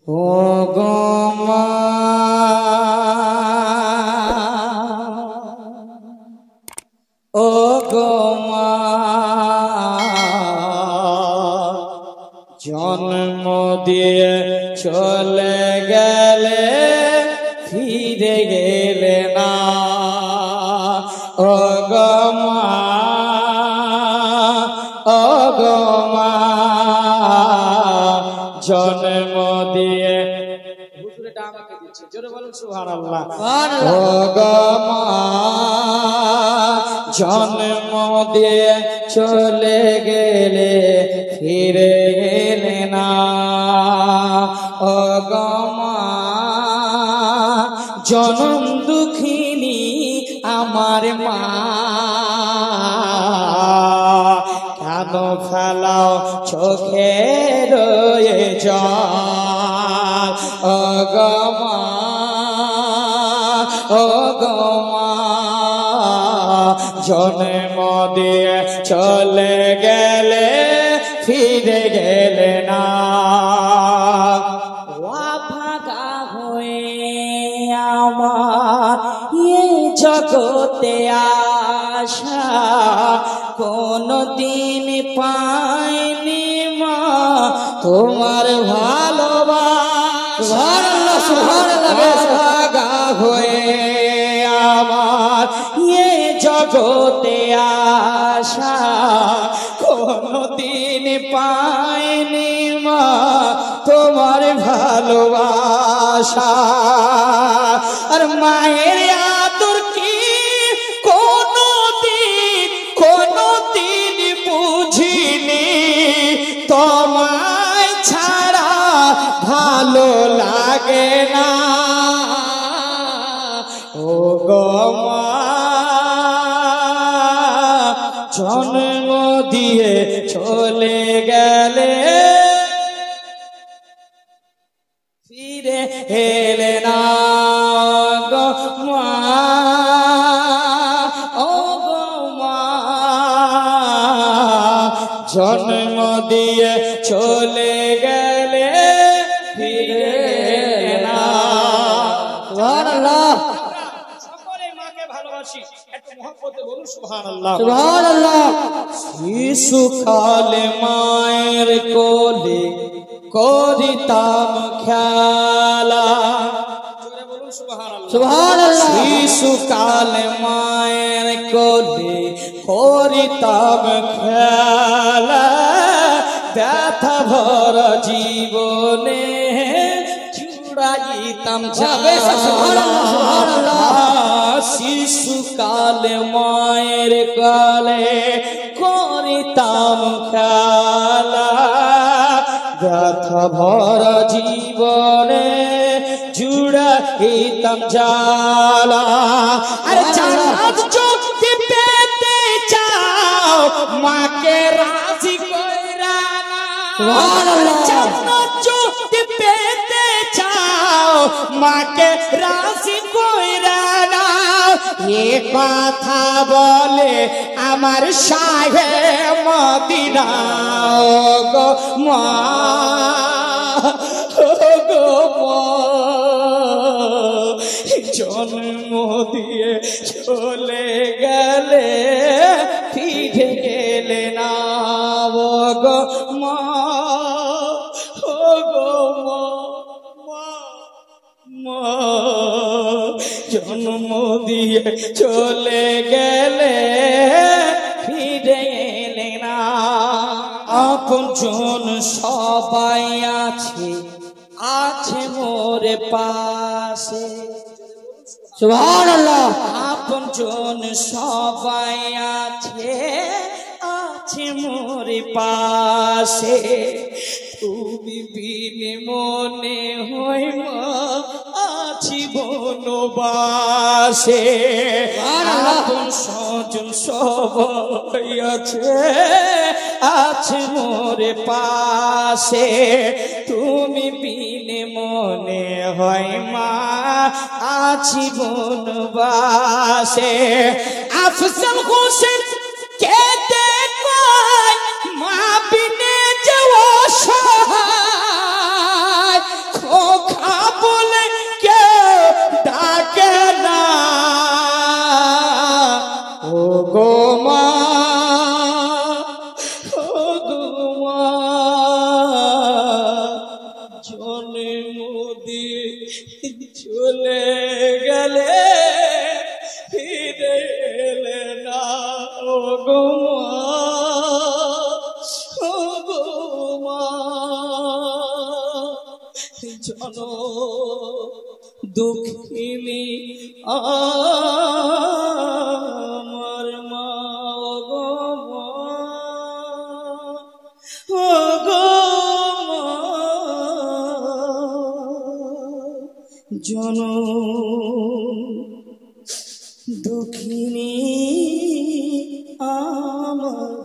ও গো মা ও গো মা জন্ম দিয়ে চলে গেলে ফিরে গেলে না ও গো মা ও গো মা জন্ম দিয়ে হুজুরটা আমাকে দিচ্ছে জোরে বলুন সুবহানাল্লাহ ও গো মা জন্ম দিয়ে চলে গেলে ফিরে গেলে না ও গো মা জনম দুঃখিনী আমার মা কেন ফেলাও চোখে রয়ে জল ও গো মা ও গো মা জন্ম দিয়ে চলে গেলে ফিরে গেলে না ভাগা হয়ে আমার এই জগতে আসা কোনদিন পাইনি মা তোমার ভালোবাসা ভাগা হয়ে আমার এই জগতে আসা কোনদিন পাইনি মা তোমার ভালোবাসা আর মায়ের আদর কি কোনদিন বুঝিনি তোমায় ছাড়া ভালো লাগে না ও গো মা জন্ম দিয়ে চলে গেলে ফিরে এলে না গো মা ও গো মা জন্ম দিয়ে চলে গেলে ফিরে এলে না সুবহানাল্লাহ সকলে মাকে ভালোবাসি একটু মহব্বতে বলুন সুবহানাল্লাহ সুবহানাল্লাহ শিশুকালে মায়ের কোলে করিতাম খেলা জোরে বলুন সুবহানাল্লাহ সুবহানাল্লাহ শিশুকালে মায়ের কোলে করিতাম খেলা ব্যথা ভরা জীবনে জুড়াইতাম শিশুকালে মায়ের কালে করিতাম খেলা ব্যথা ভরা জীবনে জুড়াইতাম জালা আরে জান্নাত যদি পেতে চাও মাকে রাজি কইরা না সুবহানাল্লাহ জান্নাত যদি পেতে চাও মাকে রাজি কইরা না এ কথা বলে আমার শাহে মদিনা গো মা গো মা জন্ম দিয়ে চলে গেলে ফিরে গেলে না গো মা গো মা মা জন্ম দিয়ে চলে গেলে ফিরে এলে না আপনজন সবাই আছে মোর পাশে সুবহানাল্লাহ আপনজন সবাই আছে মোর পাশে তুমি বিনে মনে হয় মা আছি বনবাসে আপন স্বজন সবাই আছে মোরে পাশে তুমি বিনে মনে হয় মা আছি বনবাসে আফজল হোসেন কে দেখায় মা বিনে যাও সহায় চলে গেলে ফিরে এলে না ও গো মা জন দুঃখিনী আমার মা গো জন দুঃখিনী আমার